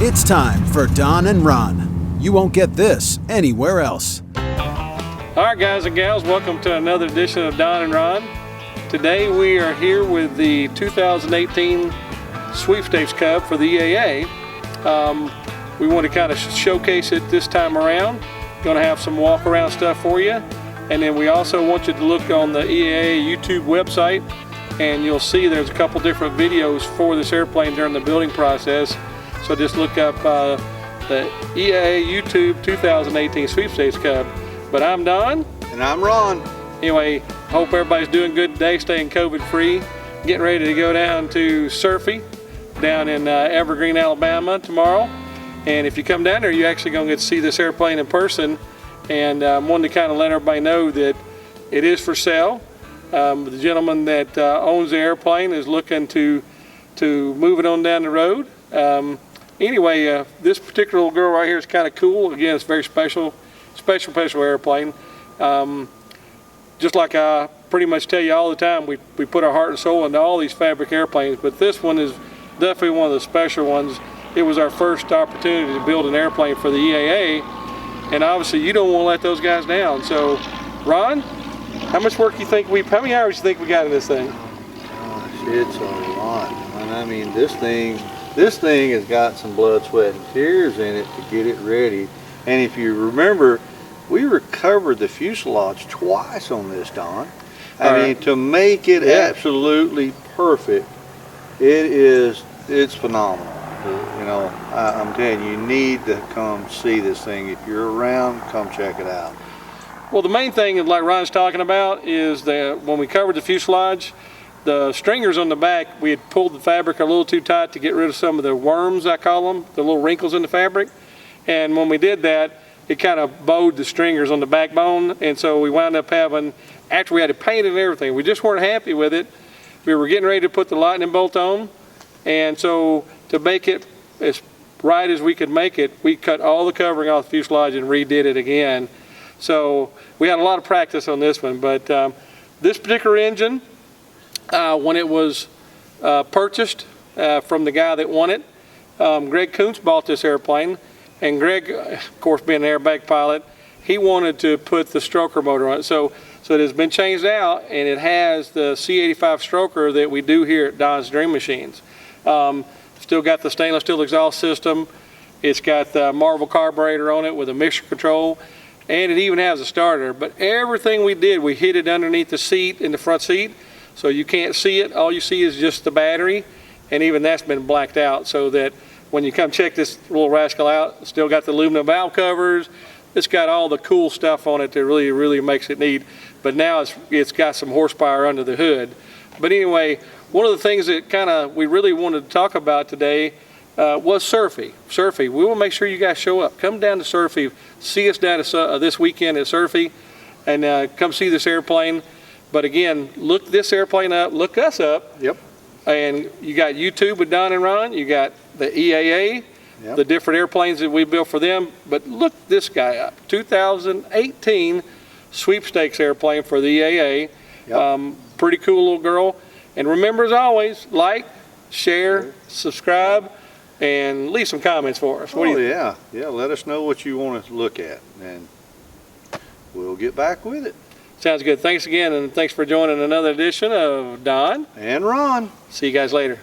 It's time for Don and Ron. You won't get this anywhere else. All right, guys and gals, welcome to another edition of Don and Ron. Today we are here with the 2018 Sweepstakes Cub for the EAA. We want to kind of showcase it this time around. Going to have some walk around stuff for you. And then we also want you to look on the EAA YouTube website, and you'll see there's a couple different videos for this airplane during the building process. So just look up the EAA YouTube 2018 Sweepstakes Cub. But I'm Don. And I'm Ron. Anyway, hope everybody's doing good today, staying COVID free. Getting ready to go down to Surfy down in Evergreen, Alabama tomorrow. And if you come down there, you're actually going to get to see this airplane in person. And I wanted to kind of let everybody know that it is for sale. The gentleman that owns the airplane is looking to move it on down the road. Anyway, this particular little girl right here is kind of cool. Again, it's a very special airplane. Just like I pretty much tell you all the time, we put our heart and soul into all these fabric airplanes, but this one is definitely one of the special ones. It was our first opportunity to build an airplane for the EAA, and obviously you don't want to let those guys down. So, Ron, how much work you think how many hours you think we got in this thing? Gosh, it's a lot. And I mean, this thing has got some blood, sweat, and tears in it to get it ready. And if you remember, we recovered the fuselage twice on this, Don. I mean, to make it absolutely perfect, it's phenomenal. You know, I'm telling you, you need to come see this thing. If you're around, come check it out. Well, the main thing, like Ron's talking about, is that when we covered the fuselage, the stringers on the back, we had pulled the fabric a little too tight to get rid of some of the worms, I call them, the little wrinkles in the fabric. And when we did that, it kind of bowed the stringers on the backbone, and so we wound up having, after we had to paint it and everything, we just weren't happy with it. We were getting ready to put the lightning bolt on, and so to make it as right as we could make it, we cut all the covering off the fuselage and redid it again. So we had a lot of practice on this one, but this particular engine, when it was purchased from the guy that won it, Greg Kuntz bought this airplane, and Greg, of course, being an airbag pilot, he wanted to put the stroker motor on it. So it has been changed out, and it has the C85 stroker that we do here at Don's Dream Machines. Still got the stainless steel exhaust system. It's got the Marvel carburetor on it with a mixture control, and it even has a starter. But everything we did, we hid it underneath the seat, in the front seat, so you can't see it. All you see is just the battery, and even that's been blacked out, so that when you come check this little rascal out, it's still got the aluminum valve covers. It's got all the cool stuff on it that really, really makes it neat. But now it's got some horsepower under the hood. But anyway, one of the things that we really wanted to talk about today was Surfy. Surfy, we will make sure you guys show up. Come down to Surfy, see us down this weekend at Surfy, and come see this airplane. But again, look this airplane up, look us up. Yep. And you got YouTube with Don and Ron, you got the EAA, the different airplanes that we built for them. But look this guy up, 2018 Sweepstakes airplane for the EAA. Yep. Pretty cool little girl. And remember, as always, like, share, subscribe, and leave some comments for us. Yeah, let us know what you want to look at, and we'll get back with it. Sounds good. Thanks again, and thanks for joining another edition of Don and Ron. See you guys later.